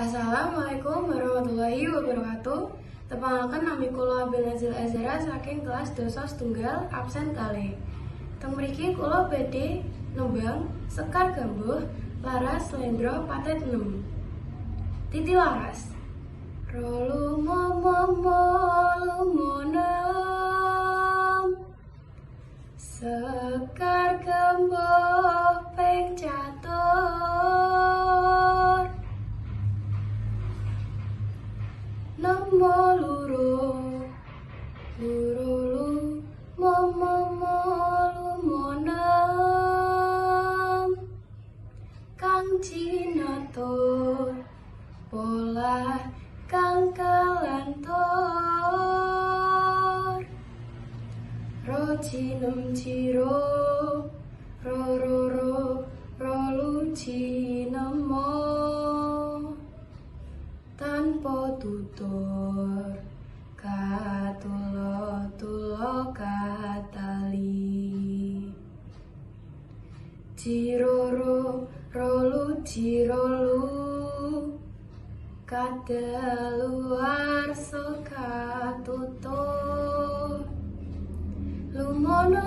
Assalamualaikum warahmatullahi wabarakatuh. Tepangaken nami kula Abelazil Azhara saking kelas dosa setunggal absen kalih. Teng mriki kula badhe nembang Sekar Gambuh Laras Slendro Patet 6. Titi Laras. Rolu momo lumonem Sekar Gambuh ping catur Namo luru momo lumonem Kang Cinatur pola kang kalantor Rocinem ciro rolu cinemo tanpa tutur katulo katali ciroro rolu cirolu kadaluar soka tutur lumono